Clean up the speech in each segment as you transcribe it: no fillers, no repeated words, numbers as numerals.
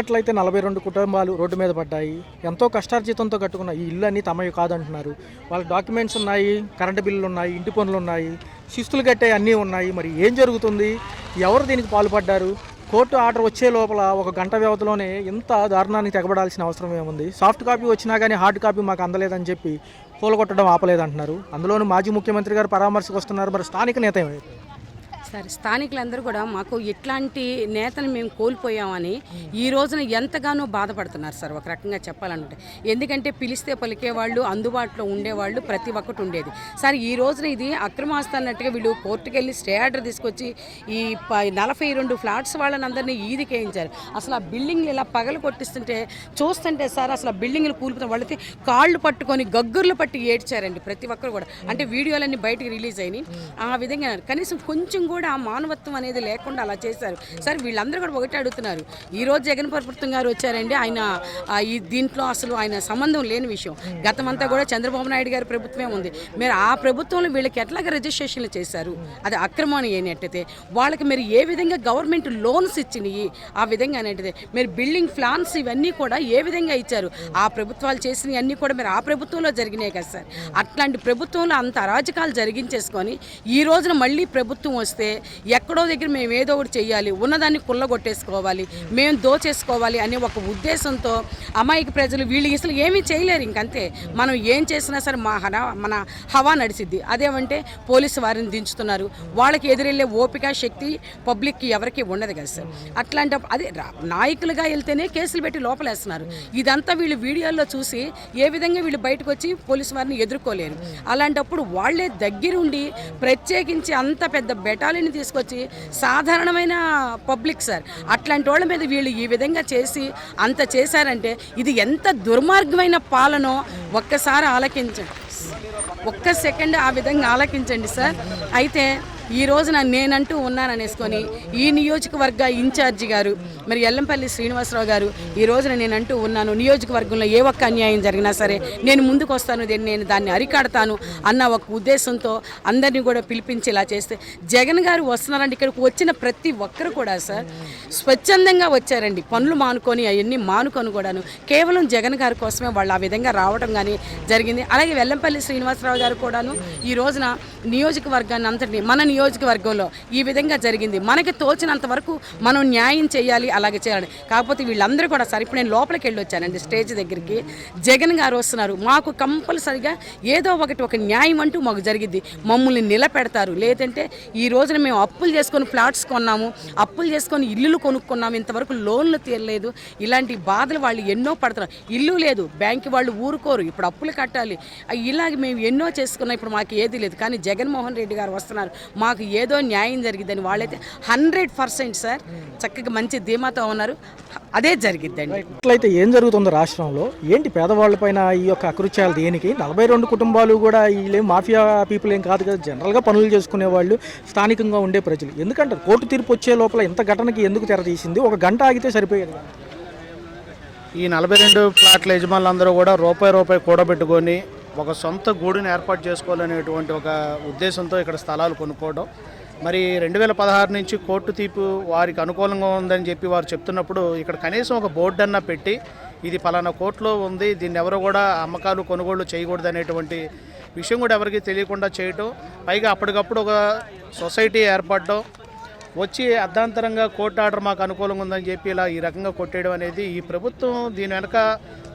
అట్లయితే 42 కుటుంబాలు రోడ్డు మీద పడ్డాయి. ఎంతో కష్టార్జితంతో కట్టుకున్న ఈ ఇల్లు అన్నీ తమవి కాదంటున్నారు. వాళ్ళ డాక్యుమెంట్స్ ఉన్నాయి, కరెంటు బిల్లులు ఉన్నాయి, ఇంటి పనులు ఉన్నాయి, శిస్తులు కట్టే అన్నీ ఉన్నాయి. మరి ఏం జరుగుతుంది? ఎవరు దీనికి పాల్పడ్డారు? కోర్టు ఆర్డర్ వచ్చే లోపల ఒక గంట వ్యవధిలోనే ఇంత దారుణానికి తెగబడాల్సిన అవసరం ఏముంది? సాఫ్ట్ కాపీ వచ్చినా కానీ హార్డ్ కాపీ మాకు అందలేదని చెప్పి కూలగొట్టడం ఆపలేదంటున్నారు. అందులోనూ మాజీ ముఖ్యమంత్రి గారు పరామర్శకు వస్తున్నారు. మరి స్థానిక నేత ఏమైతే సరే, స్థానికులందరూ కూడా మాకు ఎట్లాంటి నేతను మేము కోల్పోయామని ఈ రోజున ఎంతగానో బాధపడుతున్నారు సార్. ఒక రకంగా చెప్పాలంటే, ఎందుకంటే పిలిస్తే పలికేవాళ్ళు, అందుబాటులో ఉండేవాళ్ళు ప్రతి ఒక్కటి ఉండేది సార్. ఈ రోజున ఇది అక్రమాస్తి అన్నట్టుగా వీళ్ళు కోర్టుకు వెళ్ళి స్టే ఆర్డర్ తీసుకొచ్చి ఈ 42 ఫ్లాట్స్ వాళ్ళని అందరినీ ఈదికేయించారు. అసలు ఆ బిల్డింగ్లు ఇలా పగలు కొట్టిస్తుంటే చూస్తుంటే సార్, అసలు ఆ బిల్డింగ్లు కూలిపోతాం వాళ్ళైతే కాళ్ళు పట్టుకొని గగ్గుర్లు పట్టి ఏడ్చారండి ప్రతి ఒక్కరు కూడా. అంటే వీడియోలన్నీ బయటకు రిలీజ్ అయినాయి. ఆ విధంగా కనీసం కొంచెం కూడా ఆ మానవత్వం అనేది లేకుండా అలా చేశారు సార్. వీళ్ళందరూ కూడా ఒకటి అడుగుతున్నారు. ఈరోజు జగన్ ప్రభుత్వం గారు వచ్చారండి, ఆయన ఈ దీంట్లో అసలు ఆయన సంబంధం లేని విషయం. గతమంతా కూడా చంద్రబాబు నాయుడు గారి ప్రభుత్వమే ఉంది. మీరు ఆ ప్రభుత్వంలో వీళ్ళకి ఎట్లాగా రిజిస్ట్రేషన్లు చేశారు? అది అక్రమం అయినట్టయితే వాళ్ళకి మీరు ఏ విధంగా గవర్నమెంట్ లోన్స్ ఇచ్చినాయి? ఆ విధంగా అనేటిదే మీరు బిల్డింగ్ ప్లాన్స్ ఇవన్నీ కూడా ఏ విధంగా ఇచ్చారు? ఆ ప్రభుత్వాలు చేసినవి అన్నీ కూడా మీరు ఆ ప్రభుత్వంలో జరిగినాయి కదా సార్. అట్లాంటి ప్రభుత్వంలో అంత అరాజకాలు జరిగించేసుకొని ఈ రోజున మళ్ళీ ప్రభుత్వం వస్తే ఎక్కడో దగ్గర మేము ఏదో ఒకటి చెయ్యాలి, ఉన్నదాన్ని కుళ్ళగొట్టేసుకోవాలి, మేము దోచేసుకోవాలి అనే ఒక ఉద్దేశంతో అమాయక ప్రజలు వీళ్ళు అసలు ఏమీ చేయలేరు. ఇంకంతే, మనం ఏం చేసినా సరే మన హవా నడిచిద్ది. అదేమంటే పోలీసు వారిని దించుతున్నారు. వాళ్ళకి ఎదురెళ్ళే ఓపిక శక్తి పబ్లిక్కి ఎవరికి ఉండదు కదా సార్. అట్లాంటి అదే నాయకులుగా వెళ్తేనే కేసులు పెట్టి లోపలేస్తున్నారు. ఇదంతా వీళ్ళు వీడియోల్లో చూసి ఏ విధంగా వీళ్ళు బయటకు వచ్చి పోలీసు వారిని ఎదుర్కోలేరు. అలాంటప్పుడు వాళ్లే దగ్గరుండి ప్రత్యేకించి అంత పెద్ద బెటాలియన్ తీసుకొచ్చి సాధారణమైన పబ్లిక్ సార్ అట్లాంటి వాళ్ళ మీద వీళ్ళు ఈ విధంగా చేసి అంత చేశారంటే ఇది ఎంత దుర్మార్గమైన పాలనో ఒక్కసారి ఆలకించండి, ఒక్క సెకండ్ ఆ విధంగా ఆలకించండి సార్. అయితే ఈ రోజున నేనంటూ ఉన్నాననేసుకొని ఈ నియోజకవర్గ ఇన్ఛార్జి గారు మరి ఎల్లంపల్లి శ్రీనివాసరావు గారు ఈ రోజున నేనంటూ ఉన్నాను, నియోజకవర్గంలో ఏ ఒక్క అన్యాయం జరిగినా సరే నేను ముందుకు వస్తాను, నేను దాన్ని అరికాడతాను అన్న ఒక ఉద్దేశంతో అందరినీ కూడా పిలిపించి ఇలా చేస్తే జగన్ గారు వస్తున్నారండి. ఇక్కడికి వచ్చిన ప్రతి ఒక్కరు కూడా సార్ స్వచ్ఛందంగా వచ్చారండి. పనులు మానుకొని అవన్నీ మానుకొని కూడాను కేవలం జగన్ గారి కోసమే వాళ్ళు ఆ విధంగా రావడం కానీ జరిగింది. అలాగే వెల్లంపల్లి శ్రీనివాసరావు గారు కూడాను ఈ రోజున నియోజకవర్గాన్ని అంతటి మన నియోజకవర్గంలో ఈ విధంగా జరిగింది, మనకి తోచినంత వరకు మనం న్యాయం చేయాలి, అలాగే చేయాలి. కాకపోతే వీళ్ళందరూ కూడా సరే ఇప్పుడు నేను లోపలికి వెళ్ళి వచ్చానండి స్టేజ్ దగ్గరికి. జగన్ గారు వస్తున్నారు, మాకు కంపల్సరిగా ఏదో ఒక న్యాయం అంటూ మాకు జరిగిద్ది, మమ్మల్ని నిలబెడతారు. లేదంటే ఈ రోజున మేము అప్పులు చేసుకొని ఫ్లాట్స్ కొన్నాము, అప్పులు చేసుకొని ఇల్లులు కొనుక్కున్నాము, ఇంతవరకు లోన్లు తీరలేదు, ఇలాంటి బాధలు వాళ్ళు ఎన్నో పడుతున్నారు. ఇల్లు లేదు, బ్యాంకు వాళ్ళు ఊరుకోరు, ఇప్పుడు అప్పులు కట్టాలి, ఇలాగ మేము ఎన్నో చేసుకున్నాం, ఇప్పుడు మాకు ఏది లేదు. కానీ జగన్మోహన్ రెడ్డి గారు వస్తున్నారు, మాకు ఏదో న్యాయం జరిగిద్దని వాళ్ళైతే 100% సార్ చక్కగా మంచి ధీమాతో ఉన్నారు. అదే జరిగిద్దండి. ఇట్లయితే ఏం జరుగుతుందో రాష్ట్రంలో? ఏంటి పేదవాళ్ళపైన ఈ యొక్క అకృత్యాలు దేనికి? 42 కుటుంబాలు కూడా వీళ్ళేం మాఫియా పీపుల్ ఏం కాదు కదా, జనరల్గా పనులు చేసుకునే వాళ్ళు, స్థానికంగా ఉండే ప్రజలు. ఎందుకంటే కోర్టు తీర్పు వచ్చే లోపల ఇంత ఘటనకి ఎందుకు తెరతీసింది? ఒక గంట ఆగితే సరిపోయేది. ఈ 42 ఫ్లాట్ల యజమానులందరూ కూడా రూపాయి కూడబెట్టుకొని ఒక సొంత గూడుని ఏర్పాటు చేసుకోవాలనేటువంటి ఒక ఉద్దేశంతో ఇక్కడ స్థలాలు కొనుక్కోవడం. మరి 2016 నుంచి కోర్టు తీర్పు వారికి అనుకూలంగా ఉందని చెప్పి వారు చెప్తున్నప్పుడు ఇక్కడ కనీసం ఒక బోర్డు అన్నా పెట్టి ఇది పలానా కోర్టులో ఉంది, దీన్ని ఎవరు కూడా అమ్మకాలు కొనుగోళ్లు చేయకూడదు అనేటువంటి విషయం కూడా ఎవరికి తెలియకుండా చేయటం, పైగా అప్పటికప్పుడు ఒక సొసైటీ ఏర్పడడం, వచ్చి అర్ధాంతరంగా కోర్టు ఆర్డర్ మాకు అనుకూలంగా ఉందని చెప్పి ఇలా ఈ రకంగా కొట్టేయడం అనేది, ఈ ప్రభుత్వం దీని వెనక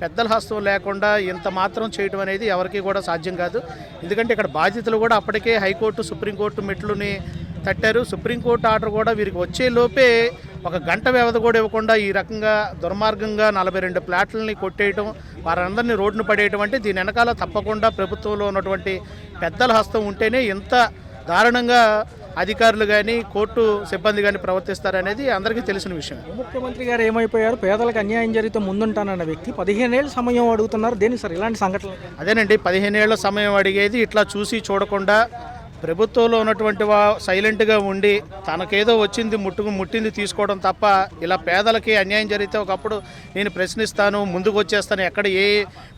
పెద్దల హస్తం లేకుండా ఇంత మాత్రం చేయడం అనేది ఎవరికి కూడా సాధ్యం కాదు. ఎందుకంటే ఇక్కడ బాధ్యతలు కూడా అప్పటికే హైకోర్టు సుప్రీంకోర్టు మెట్లుని తట్టారు. సుప్రీంకోర్టు ఆర్డర్ కూడా వీరికి వచ్చే లోపే ఒక గంట వ్యవధి కూడా ఇవ్వకుండా ఈ రకంగా దుర్మార్గంగా 42 ఫ్లాట్లని కొట్టేయటం, వారందరినీ రోడ్డును పడేయటం అంటే దీని వెనకాల తప్పకుండా ప్రభుత్వంలో ఉన్నటువంటి పెద్దల హస్తం ఉంటేనే ఇంత దారుణంగా అధికారులు కానీ కోర్టు సిబ్బంది కానీ ప్రవర్తిస్తారనేది అందరికీ తెలిసిన విషయం. ముఖ్యమంత్రి గారు ఏమైపోయారు? పేదలకు అన్యాయం జరిగితే ముందుంటానన్న వ్యక్తి 15 ఏళ్ళ సమయం అడుగుతున్నారు. దేని సార్ ఇలాంటి సంఘటనలు? అదేనండి, 15 ఏళ్ల సమయం అడిగేది ఇట్లా చూసి చూడకుండా ప్రభుత్వంలో ఉన్నటువంటి సైలెంట్గా ఉండి తనకేదో వచ్చింది ముట్టింది తీసుకోవడం తప్ప ఇలా పేదలకి అన్యాయం జరిగితే ఒకప్పుడు నేను ప్రశ్నిస్తాను, ముందుకు వచ్చేస్తాను, ఎక్కడ ఏ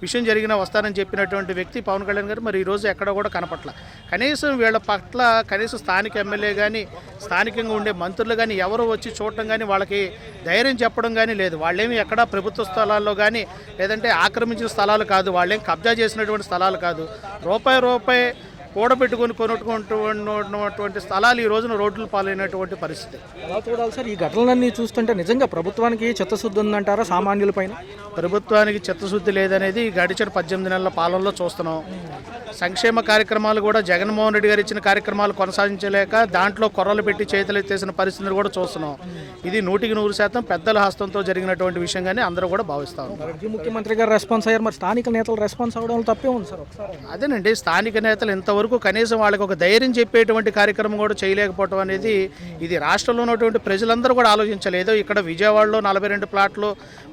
విషయం జరిగినా వస్తానని చెప్పినటువంటి వ్యక్తి పవన్ కళ్యాణ్ గారు మరి ఈరోజు ఎక్కడ కూడా కనపట్ల. కనీసం వీళ్ళ పట్ల కనీసం స్థానిక ఎమ్మెల్యే కానీ స్థానికంగా ఉండే మంత్రులు కానీ ఎవరు వచ్చి చూడటం కానీ వాళ్ళకి ధైర్యం చెప్పడం కానీ లేదు. వాళ్ళేమి ఎక్కడ ప్రభుత్వ స్థలాల్లో కానీ లేదంటే ఆక్రమించిన స్థలాలు కాదు, వాళ్ళేం కబ్జా చేసినటువంటి స్థలాలు కాదు, రూపాయి కూడబెట్టుకొని కొనుక్కుంటున్నటువంటి స్థలాలు ఈ రోజున రోడ్లు పాలైనటువంటి పరిస్థితి. ఎలా చూడాలి సార్ ఈ ఘటనలన్నీ చూస్తుంటే? నిజంగా ప్రభుత్వానికి చిత్తశుద్ధి ఉందంటారా సామాన్యుల పైన? ప్రభుత్వానికి చిత్తశుద్ధి లేదనేది గడిచిన 18 నెలల పాలనలో చూస్తున్నాం. సంక్షేమ కార్యక్రమాలు కూడా జగన్మోహన్ రెడ్డి గారు ఇచ్చిన కార్యక్రమాలు కొనసాగించలేక దాంట్లో కొర్రలు పెట్టి చేతులు ఎత్తేసిన పరిస్థితిని కూడా చూస్తున్నాం. ఇది 100% పెద్దల హస్తంతో జరిగినటువంటి విషయంగానే అందరూ కూడా భావిస్తూ ఉన్నారు. ముఖ్యమంత్రి గారు రెస్పాన్స్ అయ్యారు, మరి స్థానిక నేతలు రెస్పాన్స్ అవ్వడం తప్పే ఉంది సార్. ఒకసారి అదేనండి, స్థానిక నేతలు ఇంతవరకు కనీసం వాళ్ళకి ఒక ధైర్యం చెప్పేటువంటి కార్యక్రమం కూడా చేయలేకపోవడం అనేది ఇది రాష్ట్రంలో ఉన్నటువంటి ప్రజలందరూ కూడా ఆలోచించలేదు. ఇక్కడ విజయవాడలో 42 ప్లాట్లు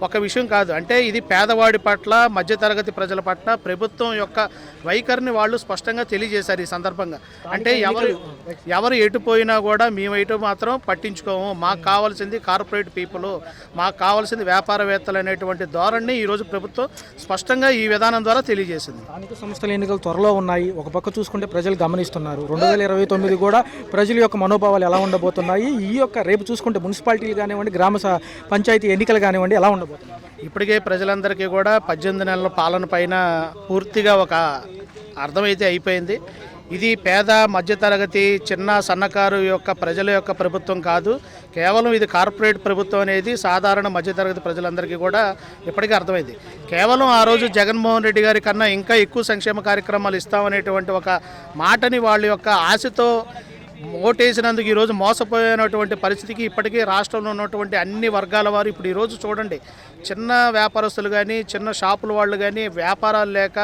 ఒక విషయం కాదు, అంటే ఇది పేదవాడి పట్ల మధ్యతరగతి ప్రజల పట్ల ప్రభుత్వం యొక్క వైఖరిని వాళ్ళు స్పష్టంగా తెలియజేశారు ఈ సందర్భంగా. అంటే ఎవరు ఎటుపోయినా కూడా మేము ఎటు మాత్రం పట్టించుకోము, మాకు కావాల్సింది కార్పొరేట్ పీపుల్, మాకు కావాల్సింది వ్యాపారవేత్తలు అనేటువంటి ధోరణిని ఈరోజు ప్రభుత్వం స్పష్టంగా ఈ విధానం ద్వారా తెలియజేసింది. స్థానిక సంస్థల ఎన్నికలు త్వరలో ఉన్నాయి, ఒక పక్క చూసుకుంటే ప్రజలు గమనిస్తున్నారు. 2029 కూడా ప్రజల యొక్క మనోభావాలు ఎలా ఉండబోతున్నాయి, ఈ యొక్క రేపు చూసుకుంటే మున్సిపాలిటీలు కానివ్వండి, గ్రామ పంచాయతీ ఎన్నికలు కానివ్వండి ఎలా ఉండబోతున్నాయి? ఇప్పటికే ప్రజలందరికీ కూడా 18 నెలల పాలన పైన పూర్తిగా ఒక అర్థమైతే అయిపోయింది. ఇది పేద మధ్యతరగతి చిన్న సన్నకారు యొక్క ప్రజల యొక్క ప్రభుత్వం కాదు, కేవలం ఇది కార్పొరేట్ ప్రభుత్వం అనేది సాధారణ మధ్యతరగతి ప్రజలందరికీ కూడా ఇప్పటికీ అర్థమైంది. కేవలం ఆ రోజు జగన్మోహన్ రెడ్డి గారి కన్నా ఇంకా ఎక్కువ సంక్షేమ కార్యక్రమాలు ఇస్తామనేటువంటి ఒక మాటని వాళ్ళ యొక్క ఆశతో ఓటేసినందుకు ఈరోజు మోసపోయినటువంటి పరిస్థితికి ఇప్పటికీ రాష్ట్రంలో ఉన్నటువంటి అన్ని వర్గాల వారు ఇప్పుడు ఈరోజు చూడండి, చిన్న వ్యాపారస్తులు కానీ చిన్న షాపుల వాళ్ళు కానీ వ్యాపారాలు లేక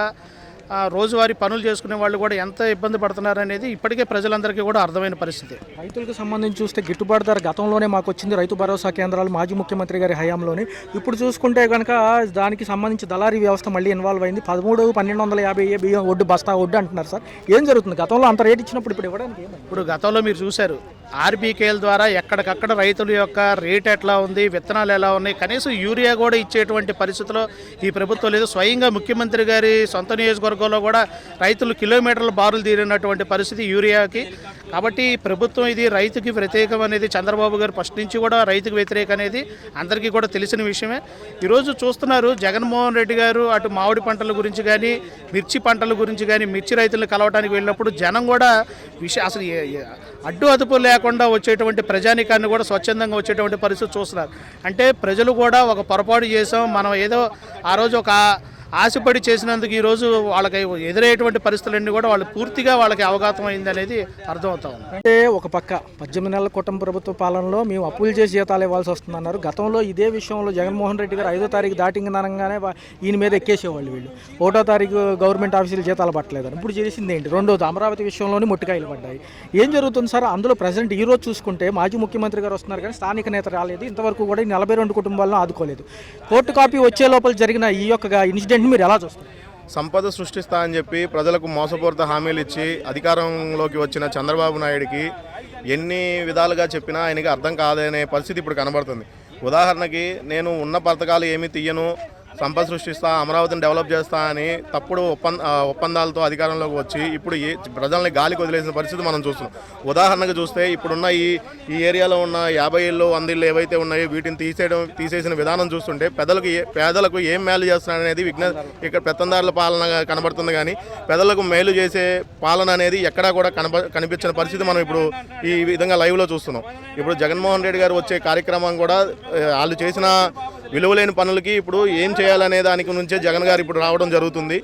రోజువారీ పనులు చేసుకునే వాళ్ళు కూడా ఎంత ఇబ్బంది పడుతున్నారు అనేది ఇప్పటికే ప్రజలందరికీ కూడా అర్థమైన పరిస్థితి. రైతులకు సంబంధించి చూస్తే గిట్టుబాటు ధర గతంలోనే మాకు వచ్చింది, రైతు భరోసా కేంద్రాలు మాజీ ముఖ్యమంత్రి గారి హయాంలోనే. ఇప్పుడు చూసుకుంటే కనుక దానికి సంబంధించి దళారీ వ్యవస్థ మళ్ళీ ఇన్వాల్వ్ అయింది. 13,1250 బియ్యం ఒడ్డు బస్తా ఒడ్డు అంటున్నారు సార్. ఏం జరుగుతుంది? గతంలో అంత రేట్ ఇచ్చినప్పుడు ఇప్పుడు ఇవ్వడానికి ఇప్పుడు గతంలో మీరు చూశారు, ఆర్బీకేల ద్వారా ఎక్కడికక్కడ రైతుల యొక్క రేట్ ఎట్లా ఉంది, విత్తనాలు ఎలా ఉన్నాయి, కనీసం యూరియా కూడా ఇచ్చేటువంటి పరిస్థితిలో ఈ ప్రభుత్వం లేదు. స్వయంగా ముఖ్యమంత్రి గారి సొంత నియోజకవర్గంలో కూడా రైతులు కిలోమీటర్ల బారులు తీరినటువంటి పరిస్థితి యూరియాకి. కాబట్టి ప్రభుత్వం ఇది రైతుకి వ్యతిరేకం అనేది చంద్రబాబు గారు ఫస్ట్ నుంచి కూడా రైతుకు వ్యతిరేకం అనేది అందరికీ కూడా తెలిసిన విషయమే. ఈరోజు చూస్తున్నారు జగన్మోహన్ రెడ్డి గారు అటు మామిడి పంటల గురించి కానీ మిర్చి పంటల గురించి కానీ మిర్చి రైతులను కలవడానికి వెళ్ళినప్పుడు జనం కూడా అసలు అడ్డు అదుపు లేకుండా వచ్చేటువంటి ప్రజానికాన్ని కూడా స్వచ్ఛందంగా వచ్చేటువంటి పరిస్థితి చూస్తున్నారు. అంటే ప్రజలు కూడా ఒక పొరపాటు చేసాం, మనం ఏదో ఆ రోజు ఒక ఆశపడి చేసినందుకు ఈరోజు వాళ్ళకి ఎదురయ్యేటువంటి పరిస్థితులన్నీ కూడా వాళ్ళు పూర్తిగా వాళ్ళకి అవగాహన అయింది అనేది అర్థమవుతా ఉంది. అంటే ఒక పక్క 18 నెలల కుటుంబ ప్రభుత్వ పాలనలో మేము అప్పులు చేసి జీతాలు ఇవ్వాల్సి వస్తుందన్నారు. గతంలో ఇదే విషయంలో జగన్మోహన్ రెడ్డి గారు 5వ తారీఖు దాటిందనగానే ఈయన మీద ఎక్కేసేవాళ్ళు వీళ్ళు. 1వ తారీఖు గవర్నమెంట్ ఆఫీసులు జీతాలు పట్టలేదని. ఇప్పుడు చేసింది ఏంటి? రెండోది అమరావతి విషయంలోనే ముట్టికాయలు పడ్డాయి. ఏం జరుగుతుంది సార్? అందులో ప్రజెంట్ ఈ రోజు చూసుకుంటే మాజీ ముఖ్యమంత్రి గారు వస్తున్నారు కానీ స్థానిక నేత రాలేదు. ఇంతవరకు కూడా 42 కుటుంబాలను ఆదుకోలేదు. కోర్టు కాపీ వచ్చే లోపల జరిగిన ఈ యొక్క ఇన్సిడెంట్ మీరు ఎలా చూస్తారు? సంపద సృష్టిస్తా అని చెప్పి ప్రజలకు మోసపూరిత హామీలు ఇచ్చి అధికారంలోకి వచ్చిన చంద్రబాబు నాయుడికి ఎన్ని విధాలుగా చెప్పినా ఆయనకి అర్థం కాదనే పరిస్థితి ఇప్పుడు కనబడుతుంది. ఉదాహరణకి నేను ఉన్న పథకాలు ఏమీ తీయను, సంపద సృష్టిస్తా, అమరావతిని డెవలప్ చేస్తా అని తప్పుడు ఒప్పందాలతో అధికారంలోకి వచ్చి ఇప్పుడు ప్రజల్ని గాలికి వదిలేసిన పరిస్థితి మనం చూస్తున్నాం. ఉదాహరణకు చూస్తే ఇప్పుడున్న ఈ ఏరియాలో ఉన్న 50 ఇళ్ళు 100 ఇళ్ళు ఏవైతే ఉన్నాయో వీటిని తీసేసిన విధానం చూస్తుంటే పేదలకు ఏం మేలు చేస్తున్నారు అనేది ఇక్కడ పెత్తందారుల పాలన కనబడుతుంది. కానీ పేదలకు మేలు చేసే పాలన అనేది ఎక్కడా కూడా కనిపించిన పరిస్థితి మనం ఇప్పుడు ఈ విధంగా లైవ్లో చూస్తున్నాం. ఇప్పుడు జగన్మోహన్ రెడ్డి గారు వచ్చే కార్యక్రమం కూడా వాళ్ళు చేసిన విలువలేని పనులకి ఇప్పుడు ఏం చేయాలనే దానికి నుంచే జగన్ గారు ఇప్పుడు రావడం జరుగుతుంది.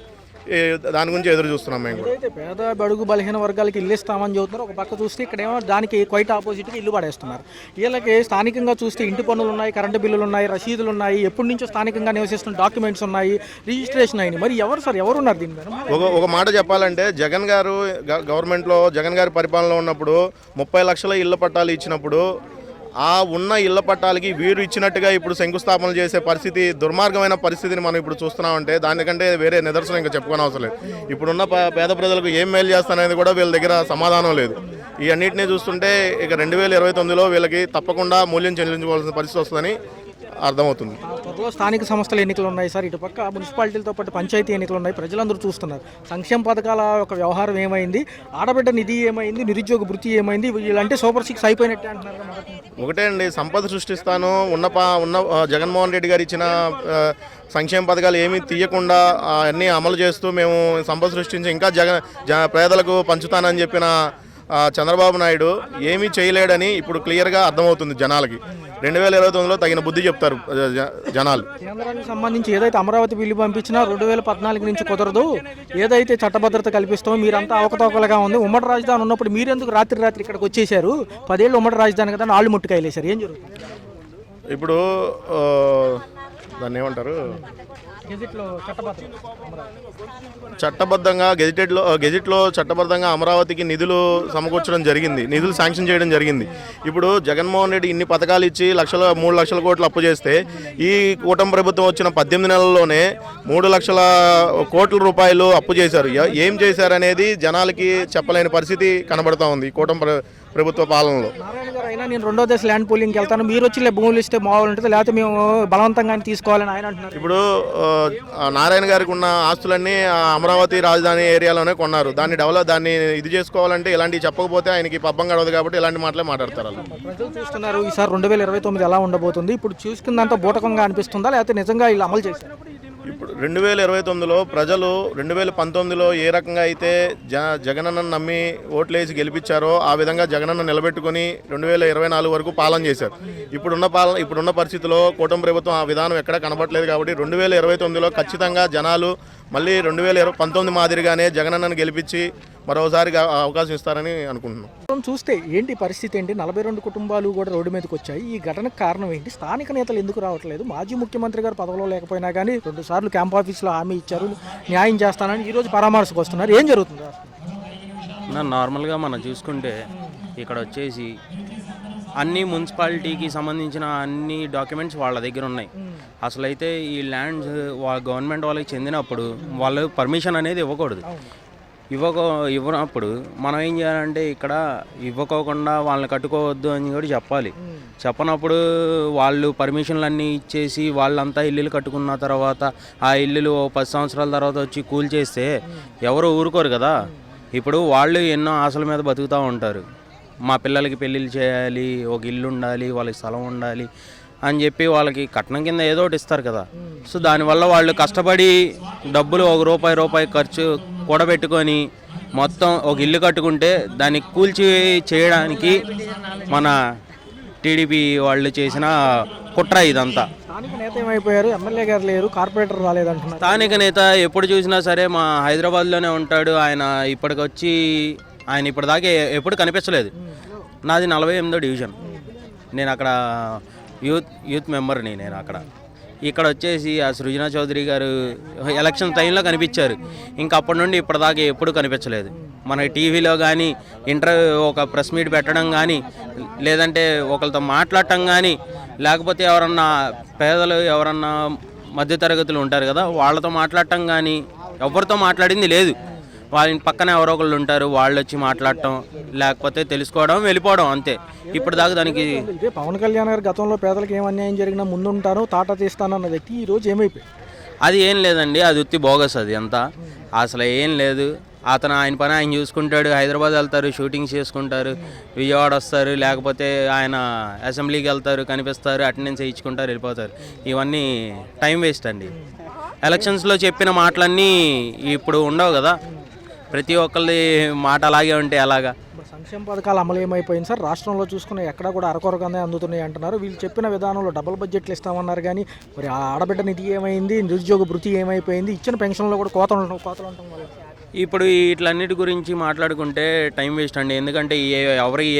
దాని గురించి ఎదురు చూస్తున్నాం మేము కూడా. పేద బడుగు బలహీన వర్గాలకి ఇల్లు ఇస్తామని చెబుతున్నారు. ఒక పక్క చూస్తే ఇక్కడేమో దానికి క్వైట్ ఆపోజిట్గా ఇల్లు పడేస్తున్నారు. వీళ్ళకి స్థానికంగా చూస్తే ఇంటి పన్నులు ఉన్నాయి, కరెంటు బిల్లులు ఉన్నాయి, రసీదులు ఉన్నాయి, ఎప్పటి నుంచో స్థానికంగా నివసిస్తున్న డాక్యుమెంట్స్ ఉన్నాయి, రిజిస్ట్రేషన్ అయినాయి. మరి ఎవరు సార్ ఎవరున్నారు దీని మీద? ఒక మాట చెప్పాలంటే జగన్ గారు గవర్నమెంట్లో జగన్ గారి పరిపాలనలో ఉన్నప్పుడు 30 లక్షల ఇళ్ల పట్టాలు ఇచ్చినప్పుడు ఆ ఉన్న ఇళ్ల పట్టాలకి వీరు ఇచ్చినట్టుగా ఇప్పుడు శంకుస్థాపనలు చేసే పరిస్థితి, దుర్మార్గమైన పరిస్థితిని మనం ఇప్పుడు చూస్తున్నామంటే దానికంటే వేరే నిదర్శనం ఇంకా చెప్పుకోని అవసరం లేదు. ఇప్పుడున్న పేద ప్రజలకు ఏం మేలు చేస్తాననేది కూడా వీళ్ళ దగ్గర సమాధానం లేదు. ఈ అన్నింటినీ చూస్తుంటే ఇక 2029లో వీళ్ళకి తప్పకుండా మూల్యం చెల్లించుకోవాల్సిన పరిస్థితి వస్తుందని అర్థమవుతుంది. త్వరలో స్థానిక సంస్థల ఎన్నికలు ఉన్నాయి సార్, ఇటుపక్క మున్సిపాలిటీలతో పాటు పంచాయతీ ఎన్నికలు ఉన్నాయి. ప్రజలందరూ చూస్తున్నారు సంక్షేమ పథకాల ఒక వ్యవహారం ఏమైంది, ఆడబిడ్డ నిధి ఏమైంది, నిరుద్యోగ భృతి ఏమైంది, వీళ్ళంటే సూపర్ 6 అయిపోయినట్టే అంటున్నారు. ఒకటే అండి, సంపద సృష్టిస్తాను ఉన్న జగన్మోహన్ రెడ్డి గారు ఇచ్చిన సంక్షేమ పథకాలు ఏమీ తీయకుండా అన్నీ అమలు చేస్తూ మేము సంపద సృష్టించి ఇంకా పేదలకు పంచుతానని చెప్పిన చంద్రబాబు నాయుడు ఏమీ చేయలేడని ఇప్పుడు క్లియర్గా అర్థమవుతుంది జనాలకి. 2029లో తగిన బుద్ధి చెప్తారు జనాలు. కేంద్రానికి సంబంధించి ఏదైతే అమరావతి బిల్లు పంపించినా 2014 నుంచి కుదరదు, ఏదైతే చట్టభద్రత కల్పిస్తామో మీరంతా అవకతవకలుగా ఉంది. ఉమ్మడి రాజధాని ఉన్నప్పుడు మీరెందుకు రాత్రి ఇక్కడికి వచ్చేసారు? 10 ఏళ్ళు ఉమ్మడి రాజధాని కదా, ఆళ్ళు ముట్టుకాయలేశారు. ఏం జరుగుతుంది ఇప్పుడు? దాన్ని ఏమంటారు, చట్టబద్ధంగా గెజిట్లో చట్టబద్ధంగా అమరావతికి నిధులు సమకూర్చడం జరిగింది, నిధులు శాంక్షన్ చేయడం జరిగింది. ఇప్పుడు జగన్మోహన్ రెడ్డి ఇన్ని పథకాలు ఇచ్చి 3 లక్షల కోట్లు అప్పు చేస్తే ఈ కూటమి ప్రభుత్వం వచ్చిన 18 నెలల్లోనే 3 లక్షల కోట్ల రూపాయలు అప్పు చేశారు. ఏం చేశారనేది జనాలకి చెప్పలేని పరిస్థితి కనబడతా ఉంది ఈ కూటమి ప్రభుత్వ పాలనలో. నారాయణ గారు అయినా నేను 2వ దశ ల్యాండ్ పూలింగ్కి వెళ్తాను, మీరు వచ్చి భూములు ఇస్తే మామూలు ఉంటుంది, లేకపోతే మేము బలవంతంగా తీసుకోవాలని ఆయన అంటున్నారు. ఇప్పుడు నారాయణ గారికి ఉన్న ఆస్తులన్నీ అమరావతి రాజధాని ఏరియాలోనే కొన్నారు. దాన్ని ఇది చేసుకోవాలంటే ఇలాంటివి చెప్పకపోతే ఆయనకి పబ్బం గడవదు కాబట్టి ఇలాంటి మాటలే మాట్లాడతారు. ప్రజలు చూస్తున్నారు ఈసారి 2029 ఎలా ఉండబోతుంది. ఇప్పుడు చూసుకుందంతా బూటకంగా అనిపిస్తుందా, లేకపోతే నిజంగా వీళ్ళు అమలు చేశారు? ఇప్పుడు 2029లో ప్రజలు 2019లో ఏ రకంగా అయితే జగనన్న నమ్మి ఓట్లేసి గెలిపించారో ఆ విధంగా జగనన్న నిలబెట్టుకుని 2024 వరకు పాలన చేశారు. ఇప్పుడున్న పరిస్థితిలో కూటమి ప్రభుత్వం ఆ విధానం ఎక్కడా కనబడలేదు కాబట్టి 2029లో ఖచ్చితంగా జనాలు మళ్ళీ 2019 మాదిరిగానే జగనన్నను గెలిపించి మరోసారి అవకాశం ఇస్తారని అనుకుంటున్నాం. చూస్తే ఏంటి పరిస్థితి ఏంటి? 42 కుటుంబాలు కూడా రోడ్డు మీదకి వచ్చాయి. ఈ ఘటనకు కారణం ఏంటి? స్థానిక నేతలు ఎందుకు రావట్లేదు? మాజీ ముఖ్యమంత్రి గారు పదవిలో లేకపోయినా కానీ 2 సార్లు క్యాంప్ ఆఫీస్లో హామీ ఇచ్చారు, న్యాయం చేస్తానని ఈరోజు పరామర్శకు వస్తున్నారు. ఏం జరుగుతుంది? నార్మల్గా మనం చూసుకుంటే ఇక్కడ వచ్చేసి అన్ని మున్సిపాలిటీకి సంబంధించిన అన్ని డాక్యుమెంట్స్ వాళ్ళ దగ్గర ఉన్నాయి. అసలు అయితే ఈ ల్యాండ్స్ గవర్నమెంట్ వాళ్ళకి చెందినప్పుడు వాళ్ళు పర్మిషన్ అనేది ఇవ్వకూడదు. ఇవ్వనప్పుడు మనం ఏం చేయాలంటే ఇక్కడ ఇవ్వకోకుండా వాళ్ళని కట్టుకోవద్దు అని కూడా చెప్పాలి. చెప్పనప్పుడు వాళ్ళు పర్మిషన్లు అన్నీ ఇచ్చేసి వాళ్ళంతా ఇల్లులు కట్టుకున్న తర్వాత ఆ ఇల్లులు 10 సంవత్సరాల తర్వాత వచ్చి కూల్చేస్తే ఎవరు ఊరుకోరు కదా. ఇప్పుడు వాళ్ళు ఎన్నో ఆశల మీద బతుకుతూ ఉంటారు. మా పిల్లలకి పెళ్ళిళ్ళు చేయాలి, ఒక ఇల్లు ఉండాలి, వాళ్ళకి స్థలం ఉండాలి అని చెప్పి వాళ్ళకి కట్నం కింద ఏదో ఒకటి ఇస్తారు కదా. సో దానివల్ల వాళ్ళు కష్టపడి డబ్బులు రూపాయి ఖర్చు కూడబెట్టుకొని మొత్తం ఒక ఇల్లు కట్టుకుంటే దాన్ని కూల్చి చేయడానికి మన టీడీపీ వాళ్ళు చేసిన కుట్ర ఇదంతా. స్థానిక నేత ఏమైపోయారు? ఎమ్మెల్యే గారు లేరు, కార్పొరేటర్ రాలేదంటున్నారు. స్థానిక నేత ఎప్పుడు చూసినా సరే మా హైదరాబాద్లోనే ఉంటాడు. ఆయన ఇప్పటిదాకా ఎప్పుడు కనిపించలేదు. నాది 48వ డివిజన్. నేను అక్కడ యూత్ మెంబర్ని. నేను ఇక్కడ వచ్చేసి ఆ సృజనా చౌదరి గారు ఎలక్షన్ టైంలో కనిపించారు. ఇంకా అప్పటి నుండి ఇప్పటిదాకా ఎప్పుడు కనిపించలేదు. మన టీవీలో కానీ ఒక ప్రెస్ మీట్ పెట్టడం కానీ, లేదంటే ఒకరితో మాట్లాడటం కానీ, లేకపోతే ఎవరన్నా పేదలు ఎవరన్నా మధ్యతరగతులు ఉంటారు కదా వాళ్ళతో మాట్లాడటం కానీ ఎవరితో మాట్లాడింది లేదు. వాళ్ళ పక్కన ఎవరో ఒకళ్ళు ఉంటారు, వాళ్ళు వచ్చి మాట్లాడటం, లేకపోతే తెలుసుకోవడం, వెళ్ళిపోవడం, అంతే. ఇప్పుడు దాకా దానికి ఇదే పవన్ కళ్యాణ్ గారు గతంలో పేదలకు ఏం అన్యాయం జరిగినా ముందుంటారు, తాట తీస్తానన్న వ్యక్తి ఈరోజు ఏమైపోయి? అది ఏం లేదండి, అది ఉత్తి బోగస్. అది అంతా అసలు ఏం లేదు. ఆయన పని ఆయన చూసుకుంటాడు. హైదరాబాద్ వెళ్తారు, షూటింగ్స్ చేసుకుంటారు, విజయవాడ వస్తారు, లేకపోతే ఆయన అసెంబ్లీకి వెళ్తారు, కనిపిస్తారు, అటెండెన్స్ వేయించుకుంటారు, వెళ్ళిపోతారు. ఇవన్నీ టైం వేస్ట్ అండి. ఎలక్షన్స్లో చెప్పిన మాటలన్నీ ఇప్పుడు ఉండవు కదా. ప్రతి ఒక్కరిది మాట అలాగే ఉంటే అలాగా. సంక్షేమ పథకాలు అమలు ఏమైపోయింది సార్? రాష్ట్రంలో చూసుకునే ఎక్కడ కూడా అరకొరగానే అందుతున్నాయి అంటున్నారు. వీళ్ళు చెప్పిన విధానంలో డబుల్ బడ్జెట్లు ఇస్తామన్నారు కానీ మరి ఆడబిడ్డ నిధి ఏమైంది, నిరుద్యోగ భృతి ఏమైపోయింది, ఇచ్చిన పెన్షన్లో కూడా కోతలు ఉండటం వల్ల ఇప్పుడు ఇట్లన్నిటి గురించి మాట్లాడుకుంటే టైం వేస్ట్ అండి. ఎందుకంటే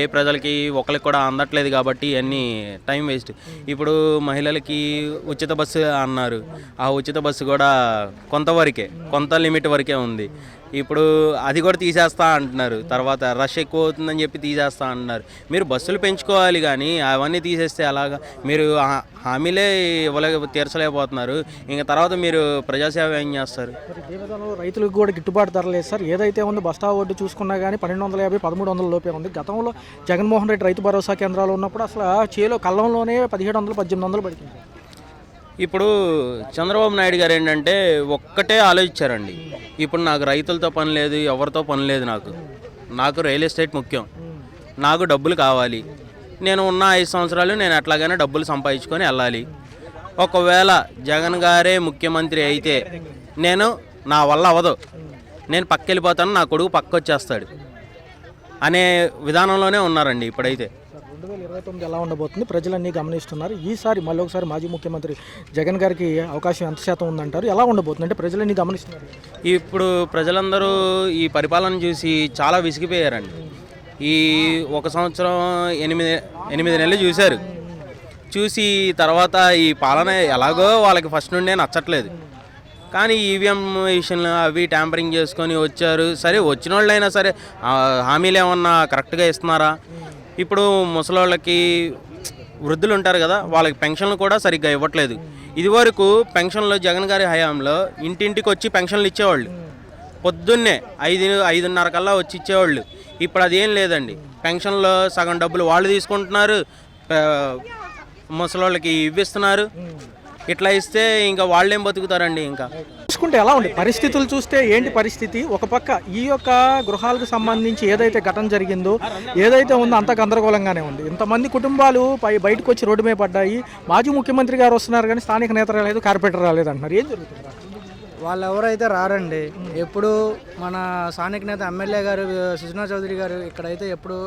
ఏ ప్రజలకి ఒకరికి కూడా అందట్లేదు కాబట్టి అన్నీ టైం వేస్ట్. ఇప్పుడు మహిళలకి ఉచిత బస్సు అన్నారు. ఆ ఉచిత బస్సు కూడా కొంత లిమిట్ వరకే ఉంది. ఇప్పుడు అది కూడా తీసేస్తా అంటున్నారు. తర్వాత రష్ ఎక్కువ అవుతుందని చెప్పి తీసేస్తా అంటున్నారు. మీరు బస్సులు పెంచుకోవాలి కానీ అవన్నీ తీసేస్తే అలాగా మీరు హామీలే తీర్చలేకపోతున్నారు. ఇంకా తర్వాత మీరు ప్రజాసేవ ఏం చేస్తారు? మరి ఇదే విధంలో రైతులకు కూడా గిట్టుబాటు ధర లేదు సార్. ఏదైతే ఉందో బస్తా ఒడ్డు చూసుకున్నా కానీ 1250, 1300 లోపే ఉంది. గతంలో జగన్మోహన్ రెడ్డి రైతు భరోసా కేంద్రాలు ఉన్నప్పుడు అసలు చేలో కళ్ళంలోనే 1700, 1800 పడుతుంది. ఇప్పుడు చంద్రబాబు నాయుడు గారు ఏంటంటే ఒక్కటే ఆలోచించారండి. ఇప్పుడు నాకు రైతులతో పని లేదు, ఎవరితో పని లేదు, నాకు రియల్ ఎస్టేట్ ముఖ్యం, నాకు డబ్బులు కావాలి, నేను ఉన్న 5 సంవత్సరాలు నేను ఎట్లాగైనా డబ్బులు సంపాదించుకొని వెళ్ళాలి. ఒకవేళ జగన్ గారే ముఖ్యమంత్రి అయితే నా వల్ల అవ్వదు, నేను పక్కెళ్ళిపోతాను, నా కొడుకు పక్కొచ్చేస్తాడు అనే విధానంలోనే ఉన్నారండి ఇప్పుడైతే. 2029 ఎలా ఉండబోతుంది ప్రజలన్నీ గమనిస్తున్నారు. ఈసారి మళ్ళీ ఒకసారి మాజీ ముఖ్యమంత్రి జగన్ గారికి అవకాశం ఎంత శాతం ఉందంటారు? ఎలా ఉండబోతుంది అంటే ప్రజలన్నీ గమనిస్తున్నారు. ఇప్పుడు ప్రజలందరూ ఈ పరిపాలన చూసి చాలా విసిగిపోయారండి. ఈ 1 సంవత్సరం 8 నెలలు చూశారు. చూసి తర్వాత ఈ పాలన ఎలాగో వాళ్ళకి ఫస్ట్ నుండే నచ్చట్లేదు. కానీ ఈవీఎం మిషన్లు అవి ట్యాంపరింగ్ చేసుకొని వచ్చారు. సరే వచ్చిన వాళ్ళైనా సరే హామీలు ఏమన్నా కరెక్ట్గా ఇస్తున్నారా? ఇప్పుడు ముసలోళ్ళకి వృద్ధులు ఉంటారు కదా, వాళ్ళకి పెన్షన్లు కూడా సరిగ్గా ఇవ్వట్లేదు. ఇదివరకు పెన్షన్లు జగన్ గారి హయాంలో ఇంటింటికి వచ్చి పెన్షన్లు ఇచ్చేవాళ్ళు. పొద్దున్నే 5:30 కల్లా వచ్చి ఇచ్చేవాళ్ళు. ఇప్పుడు అదేం లేదండి. పెన్షన్లో సగం డబ్బులు వాళ్ళు తీసుకుంటున్నారు, ముసలోళ్ళకి ఇవ్విస్తున్నారు. ఇట్లా ఇస్తే ఇంకా వాళ్ళేం బతుకుతారండి? ఇంకా చూసుకుంటే ఎలా ఉంది పరిస్థితులు చూస్తే ఏంటి పరిస్థితి? ఒక పక్క ఈ యొక్క గృహాలకు సంబంధించి ఏదైతే ఘటన జరిగిందో ఏదైతే ఉందో అంత గందరగోళంగానే ఉంది. ఇంతమంది కుటుంబాలు బయటకు వచ్చి రోడ్డు మీద పడ్డాయి. మాజీ ముఖ్యమంత్రి గారు వస్తున్నారు కానీ స్థానిక నేత రాలేదు, కార్పొరేటర్ రాలేదు అంటున్నారు. ఏం జరుగుతుంది? వాళ్ళు ఎవరైతే రారండి. ఎప్పుడు మన స్థానిక నేత ఎమ్మెల్యే గారు సుజనా చౌదరి గారు ఇక్కడైతే ఎప్పుడు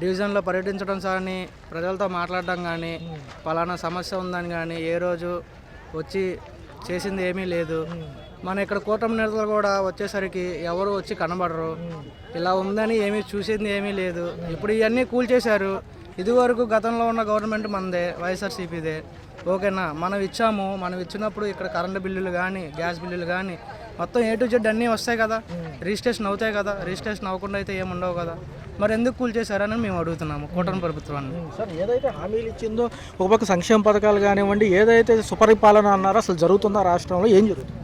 డివిజన్లో పర్యటించడం కానీ, ప్రజలతో మాట్లాడడం కానీ, పలానా సమస్య ఉందని కానీ ఏ రోజు వచ్చి చేసింది ఏమీ లేదు. మన ఇక్కడ కూటమి నేతలు కూడా వచ్చేసరికి ఎవరు వచ్చి కనబడరు. ఇలా ఉందని ఏమీ చూసింది ఏమీ లేదు. ఇప్పుడు ఇవన్నీ కూల్చేశారు. ఇదివరకు గతంలో ఉన్న గవర్నమెంట్ మనదే, వైఎస్ఆర్సీపీదే. ఓకేనా, మనం ఇచ్చినప్పుడు ఇక్కడ కరెంటు బిల్లులు కానీ, గ్యాస్ బిల్లులు కానీ మొత్తం A to Z అన్నీ వస్తాయి కదా, రిజిస్ట్రేషన్ అవుతాయి కదా. రిజిస్ట్రేషన్ అవ్వకుండా అయితే ఏముండవు కదా. మరి ఎందుకు కూల్చేశారని మేము అడుగుతున్నాము కూటమి ప్రభుత్వాన్ని. సార్ ఏదైతే హామీలు ఇచ్చిందో ఒక పక్క సంక్షేమ పథకాలు కానివ్వండి, ఏదైతే సుపరిపాలన అన్నారో అసలు జరుగుతుందో రాష్ట్రంలో? ఏం జరుగుతుంది?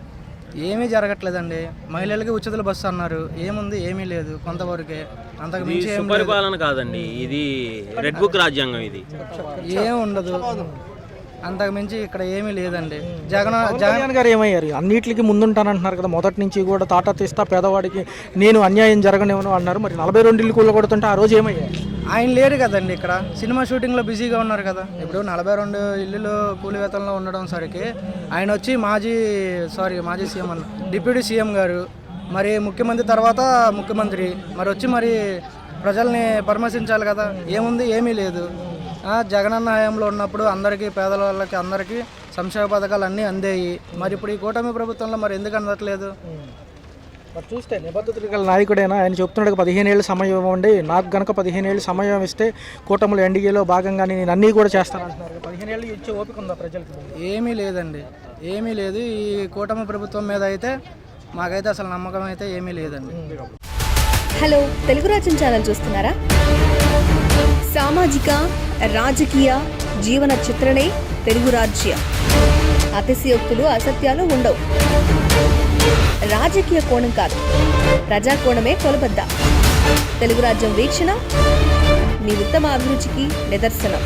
ఏమీ జరగట్లేదండి. మహిళలకి ఉచిత బస్సు అన్నారు, ఏముంది? ఏమీ లేదు. కొంతవరకే, అంతకు మించి పరిపాలన కాదండి, ఇది రెడ్ బుక్ రాజ్యాంగం. ఇది ఏం ఉండదు, అంతకు మించి ఇక్కడ ఏమీ లేదండి. జగన్ గారు ఏమయ్యారు? అన్నిటికీ ముందుంటానంటున్నారు కదా, మొదటి నుంచి కూడా తాటా తీస్తా పేదవాడికి నేను అన్యాయం జరగనివ్వను అన్నారు. మరి 42 ఇల్లు కూలగొడుతుంటే ఆ రోజు ఏమయ్యారు? ఆయన లేరు కదండి, ఇక్కడ సినిమా షూటింగ్లో బిజీగా ఉన్నారు కదా. ఇప్పుడు 42 ఇల్లులు కూలివేతంలో ఉండడం సరికి ఆయన వచ్చి మాజీ సీఎం అన్న డిప్యూటీ సీఎం గారు, మరి ముఖ్యమంత్రి తర్వాత ముఖ్యమంత్రి, మరి ప్రజల్ని పరామర్శించాలి కదా. ఏముంది? ఏమీ లేదు. జగనన్న హయాంలో ఉన్నప్పుడు అందరికీ, పేదవాళ్ళకి అందరికీ సంక్షేమ పథకాలు అన్నీ అందేయి. మరి ఇప్పుడు ఈ కూటమి ప్రభుత్వంలో మరి ఎందుకు అందట్లేదు? మరి చూస్తే నిబద్ధతలు గల నాయకుడైనా ఆయన చెప్తున్నాడు 15 ఏళ్ళు సమయం ఇవ్వండి, నాకు గనక 15 ఏళ్ళు సమయం ఇస్తే కూటములు ఎన్డీఏలో భాగంగానే నేను అన్నీ కూడా చేస్తానంటున్నారు. 15 ఏళ్ళు ఇచ్చే ఓపిక ఉందా ప్రజలకి? ఏమీ లేదండి, ఏమీ లేదు. ఈ కూటమి ప్రభుత్వం మీద అయితే మాకైతే అసలు నమ్మకం అయితే ఏమీ లేదండి. హలో, తెలుగు రాజ్యం ఛానల్ చూస్తున్నారా? సామాజిక, రాజకీయ, జీవన చిత్రణే తెలుగు రాజ్యం. అతిశయోక్తులు, అసత్యాలు ఉండవు. రాజకీయ కోణం కాదు, ప్రజా కోణమే కొలబద్ద. తెలుగు రాజ్యం వీక్షణ మీ ఉత్తమ అభిరుచికి నిదర్శనం.